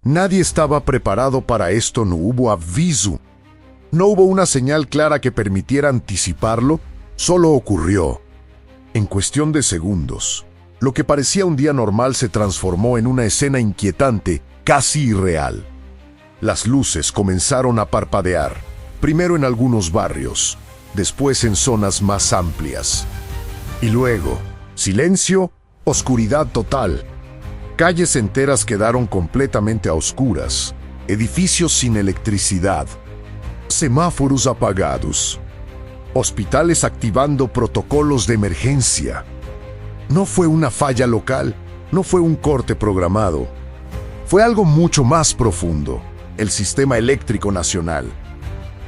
Nadie estaba preparado para esto, no hubo aviso. No hubo una señal clara que permitiera anticiparlo, solo ocurrió. En cuestión de segundos, lo que parecía un día normal se transformó en una escena inquietante, casi irreal. Las luces comenzaron a parpadear, primero en algunos barrios, después en zonas más amplias. Y luego, silencio, oscuridad total. Calles enteras quedaron completamente a oscuras, edificios sin electricidad, semáforos apagados, hospitales activando protocolos de emergencia. No fue una falla local, no fue un corte programado. Fue algo mucho más profundo. El sistema eléctrico nacional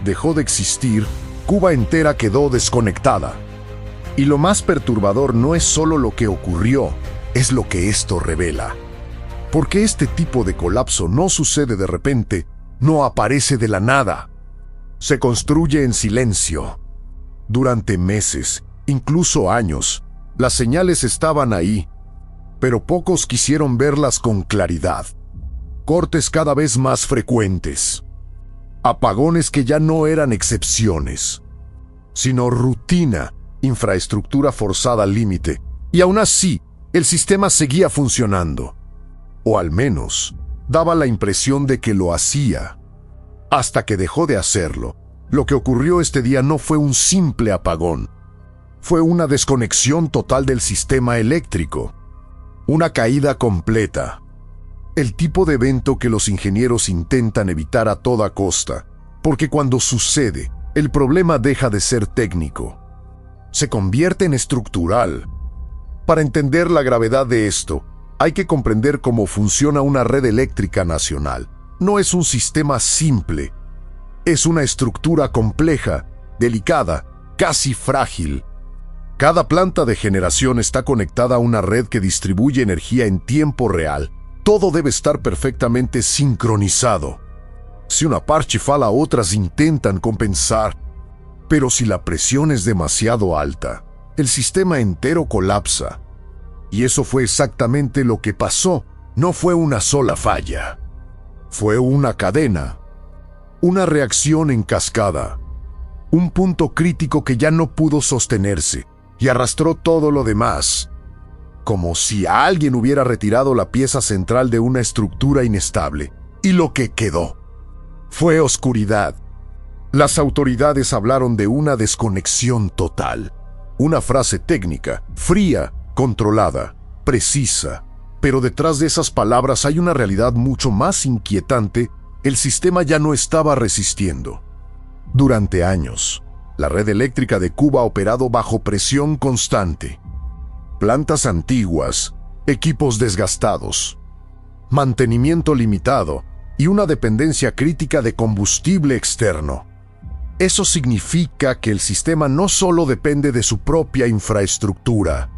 dejó de existir, Cuba entera quedó desconectada. Y lo más perturbador no es solo lo que ocurrió, es lo que esto revela. Porque este tipo de colapso no sucede de repente, no aparece de la nada. Se construye en silencio. Durante meses, incluso años, las señales estaban ahí, pero pocos quisieron verlas con claridad. Cortes cada vez más frecuentes. Apagones que ya no eran excepciones, sino rutina, infraestructura forzada al límite. Y aún así, el sistema seguía funcionando. O al menos, daba la impresión de que lo hacía. Hasta que dejó de hacerlo. Lo que ocurrió este día no fue un simple apagón. Fue una desconexión total del sistema eléctrico. Una caída completa. El tipo de evento que los ingenieros intentan evitar a toda costa, porque cuando sucede, el problema deja de ser técnico. Se convierte en estructural. Para entender la gravedad de esto, hay que comprender cómo funciona una red eléctrica nacional. No es un sistema simple. Es una estructura compleja, delicada, casi frágil. Cada planta de generación está conectada a una red que distribuye energía en tiempo real. Todo debe estar perfectamente sincronizado. Si una parte falla, otras intentan compensar. Pero si la presión es demasiado alta, el sistema entero colapsa. Y eso fue exactamente lo que pasó. No fue una sola falla. Fue una cadena. Una reacción en cascada. Un punto crítico que ya no pudo sostenerse y arrastró todo lo demás. Como si alguien hubiera retirado la pieza central de una estructura inestable. Y lo que quedó fue oscuridad. Las autoridades hablaron de una desconexión total. Una frase técnica, fría, controlada, precisa. Pero detrás de esas palabras hay una realidad mucho más inquietante. El sistema ya no estaba resistiendo. Durante años, la red eléctrica de Cuba ha operado bajo presión constante. Plantas antiguas, equipos desgastados, mantenimiento limitado y una dependencia crítica de combustible externo. Eso significa que el sistema no solo depende de su propia infraestructura,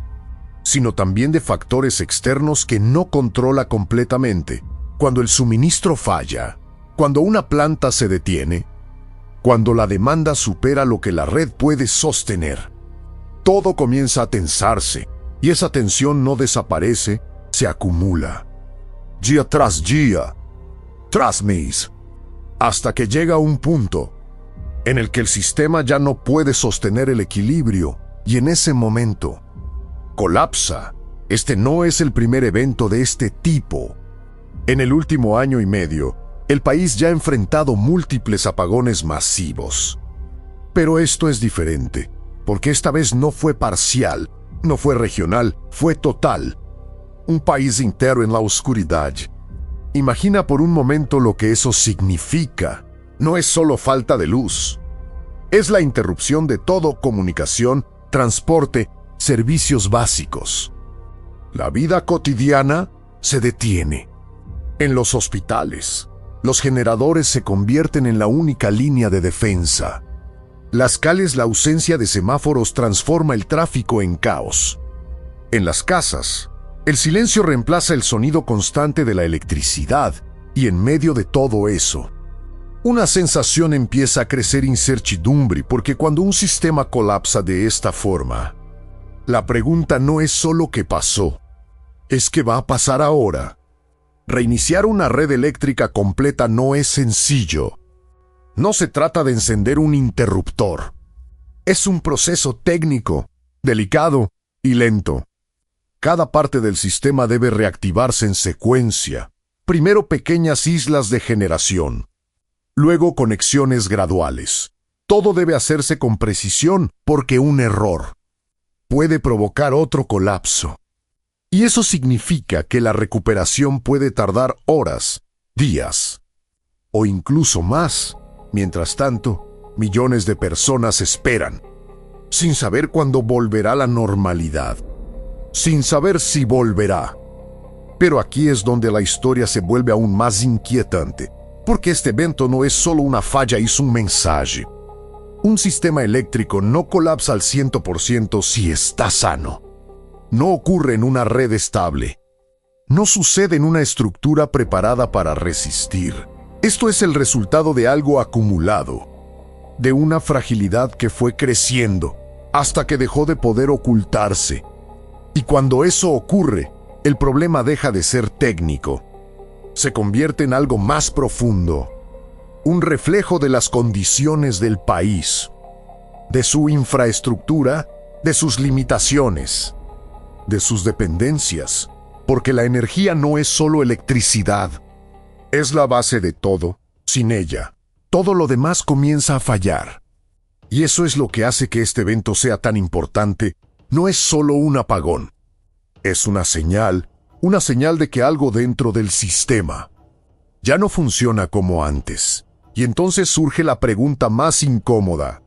sino también de factores externos que no controla completamente. Cuando el suministro falla, cuando una planta se detiene, cuando la demanda supera lo que la red puede sostener, todo comienza a tensarse, y esa tensión no desaparece, se acumula. Día tras día, tras mes, hasta que llega un punto en el que el sistema ya no puede sostener el equilibrio, y en ese momento colapsa. Este no es el primer evento de este tipo. En el último año y medio, el país ya ha enfrentado múltiples apagones masivos. Pero esto es diferente, porque esta vez no fue parcial, no fue regional, fue total. Un país entero en la oscuridad. Imagina por un momento lo que eso significa. No es solo falta de luz. Es la interrupción de todo: comunicación, transporte, servicios básicos. La vida cotidiana se detiene. En los hospitales, los generadores se convierten en la única línea de defensa. Las calles, la ausencia de semáforos transforma el tráfico en caos. En las casas, el silencio reemplaza el sonido constante de la electricidad, y en medio de todo eso, una sensación empieza a crecer: incertidumbre, porque cuando un sistema colapsa de esta forma, la pregunta no es solo qué pasó, es qué va a pasar ahora. Reiniciar una red eléctrica completa no es sencillo. No se trata de encender un interruptor. Es un proceso técnico, delicado y lento. Cada parte del sistema debe reactivarse en secuencia. Primero pequeñas islas de generación, luego conexiones graduales. Todo debe hacerse con precisión porque un error puede provocar otro colapso. Y eso significa que la recuperación puede tardar horas, días o incluso más. Mientras tanto, millones de personas esperan, sin saber cuándo volverá la normalidad, sin saber si volverá. Pero aquí es donde la historia se vuelve aún más inquietante, porque este evento no es solo una falla, es un mensaje. Un sistema eléctrico no colapsa al 100% si está sano. No ocurre en una red estable. No sucede en una estructura preparada para resistir. Esto es el resultado de algo acumulado, de una fragilidad que fue creciendo hasta que dejó de poder ocultarse. Y cuando eso ocurre, el problema deja de ser técnico. Se convierte en algo más profundo, un reflejo de las condiciones del país, de su infraestructura, de sus limitaciones, de sus dependencias, porque la energía no es solo electricidad. Es la base de todo. Sin ella, todo lo demás comienza a fallar. Y eso es lo que hace que este evento sea tan importante. No es solo un apagón. Es una señal de que algo dentro del sistema ya no funciona como antes. Y entonces surge la pregunta más incómoda,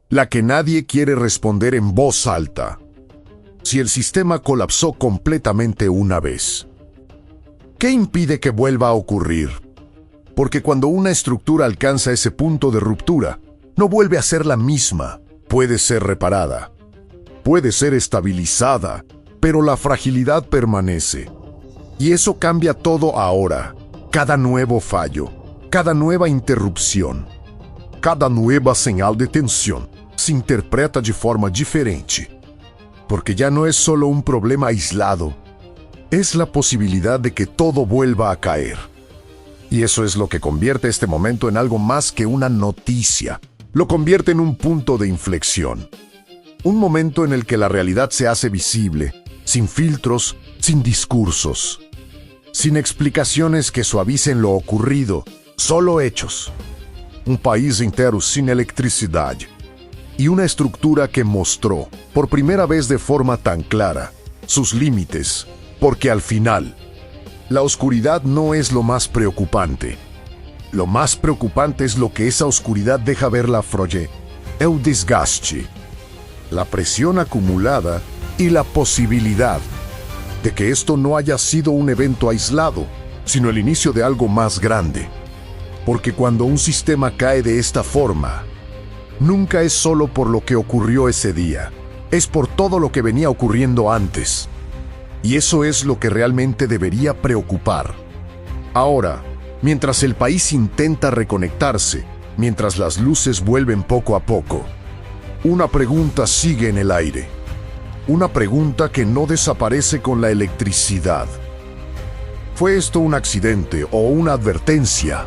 la que nadie quiere responder en voz alta. Si el sistema colapsó completamente una vez, ¿qué impide que vuelva a ocurrir? Porque cuando una estructura alcanza ese punto de ruptura, no vuelve a ser la misma. Puede ser reparada, puede ser estabilizada, pero la fragilidad permanece. Y eso cambia todo ahora. Cada nuevo fallo, cada nueva interrupción, cada nueva señal de tensión se interpreta de forma diferente. Porque ya no es solo un problema aislado, es la posibilidad de que todo vuelva a caer. Y eso es lo que convierte este momento en algo más que una noticia. Lo convierte en un punto de inflexión. Un momento en el que la realidad se hace visible, sin filtros, sin discursos, sin explicaciones que suavicen lo ocurrido, solo hechos. Un país entero sin electricidad y una estructura que mostró, por primera vez de forma tan clara, sus límites, porque al final, la oscuridad no es lo más preocupante. Lo más preocupante es lo que esa oscuridad deja ver la froye, el desgaste, la presión acumulada y la posibilidad de que esto no haya sido un evento aislado, sino el inicio de algo más grande. Porque cuando un sistema cae de esta forma, nunca es solo por lo que ocurrió ese día, es por todo lo que venía ocurriendo antes. Y eso es lo que realmente debería preocupar. Ahora, mientras el país intenta reconectarse, mientras las luces vuelven poco a poco, una pregunta sigue en el aire. Una pregunta que no desaparece con la electricidad. ¿Fue esto un accidente o una advertencia?